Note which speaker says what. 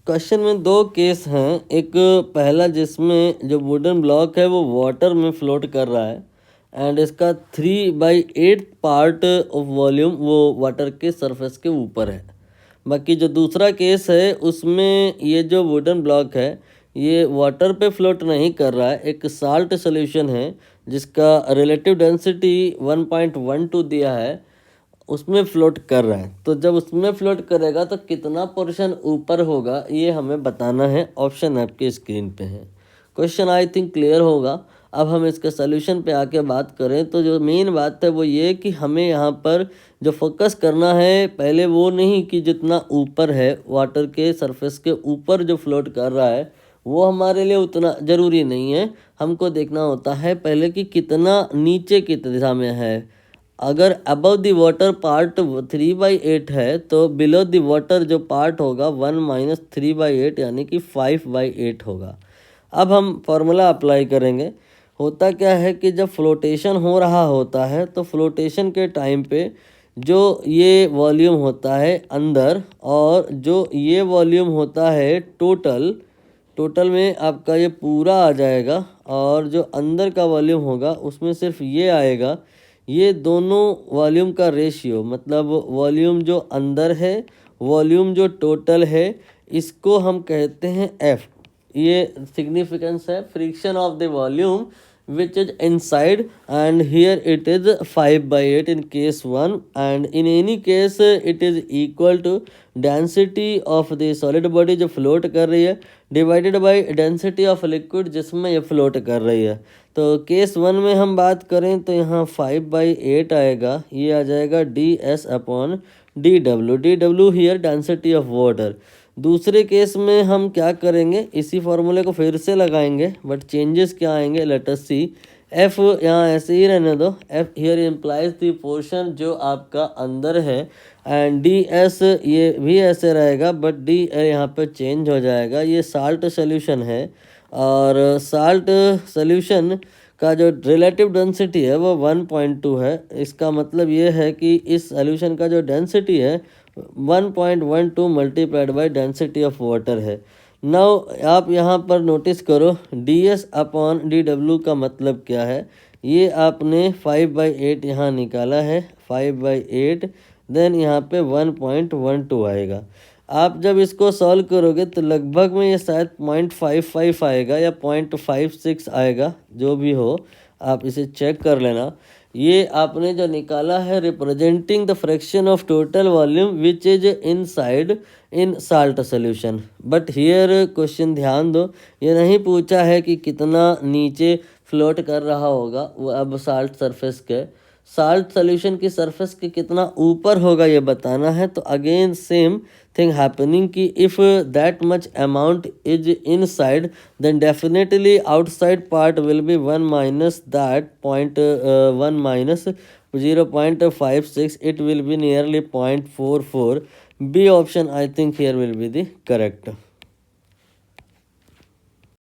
Speaker 1: Question में दो case हैं। एक पहला जिसमें जो वुडन ब्लॉक है वो वाटर में फ्लोट कर रहा है एंड इसका 3/8 पार्ट ऑफ वॉल्यूम वो वाटर के सरफेस के ऊपर है। बाकी जो दूसरा केस है उसमें ये जो वुडन ब्लॉक है ये वाटर पे फ्लोट नहीं कर रहा है, एक साल्ट सोल्यूशन है जिसका रिलेटिव डेंसिटी 1.12 दिया है, उसमें फ्लोट कर रहा है। तो जब उसमें फ्लोट करेगा तो कितना पोर्शन ऊपर होगा ये हमें बताना है। ऑप्शन आपके स्क्रीन पे है। क्वेश्चन आई थिंक क्लियर होगा। अब हम इसके सोल्यूशन पे आके बात करें तो जो मेन बात है वो ये कि हमें यहाँ पर जो फोकस करना है पहले वो नहीं कि जितना ऊपर है वाटर के सरफेस के ऊपर जो फ्लोट कर रहा है वो हमारे लिए उतना ज़रूरी नहीं है। हमको देखना होता है पहले कि कितना नीचे की दिशा में है। अगर अबव द वाटर पार्ट 3/8 है तो बिलो द वाटर जो पार्ट होगा 1 - 3/8 यानी कि 5/8 होगा। अब हम फॉर्मूला अप्लाई करेंगे। होता क्या है कि जब फ्लोटेशन हो रहा होता है तो फ्लोटेशन के टाइम पे जो ये वॉल्यूम होता है अंदर और जो ये वॉल्यूम होता है टोटल में आपका ये पूरा आ जाएगा और जो अंदर का वॉल्यूम होगा उसमें सिर्फ ये आएगा। ये दोनों वॉल्यूम का रेशियो मतलब वॉल्यूम जो अंदर है वॉल्यूम जो टोटल है इसको हम कहते हैं एफ। ये सिग्निफिकेंस है friction of the volume which is inside and here it is 5/8 in case 1 and in any case it is equal to density of the solid body जो float कर रही है divided by density of liquid जिसमें ये float कर रही है। तो केस 1 में हम बात करें तो यहाँ 5/8 आएगा, ये आ जाएगा ds/dw। dw here density of water। दूसरे केस में हम क्या करेंगे इसी फॉर्मूले को फिर से लगाएंगे बट चेंजेस क्या आएंगे लेट अस सी। एफ यहाँ ऐसे ही रहने दो, F here implies the portion जो आपका अंदर है एंड डी एस ये भी ऐसे रहेगा बट डी यहाँ पे चेंज हो जाएगा। ये साल्ट सोल्यूशन है और साल्ट सोल्यूशन का जो रिलेटिव डेंसिटी है वो 1.2 है। इसका मतलब ये है कि इस सोल्यूशन का जो डेंसिटी है 1.12 multiplied by density of water है। नाउ आप यहाँ पर नोटिस करो ds/dw का मतलब क्या है। ये आपने 5/8 यहाँ निकाला है 5/8 देन यहाँ पे 1.12 आएगा। आप जब इसको सॉल्व करोगे तो लगभग में ये शायद 0.55 आएगा या 0.56 आएगा, जो भी हो आप इसे चेक कर लेना। ये आपने जो निकाला है representing the fraction of total volume which is inside in salt solution. But here question ध्यान दो, ये नहीं पूछा है कि कितना नीचे फ्लोट कर रहा होगा वो अब साल्ट सरफेस के, साल्ट सोल्यूशन की सरफेस के कितना ऊपर होगा ये बताना है। तो अगेन सेम थिंग हैपनिंग कि if that much amount is inside then definitely outside part will be 1 minus that 1 minus 0.56, it will be nearly 0.44। B option I think here will be the correct।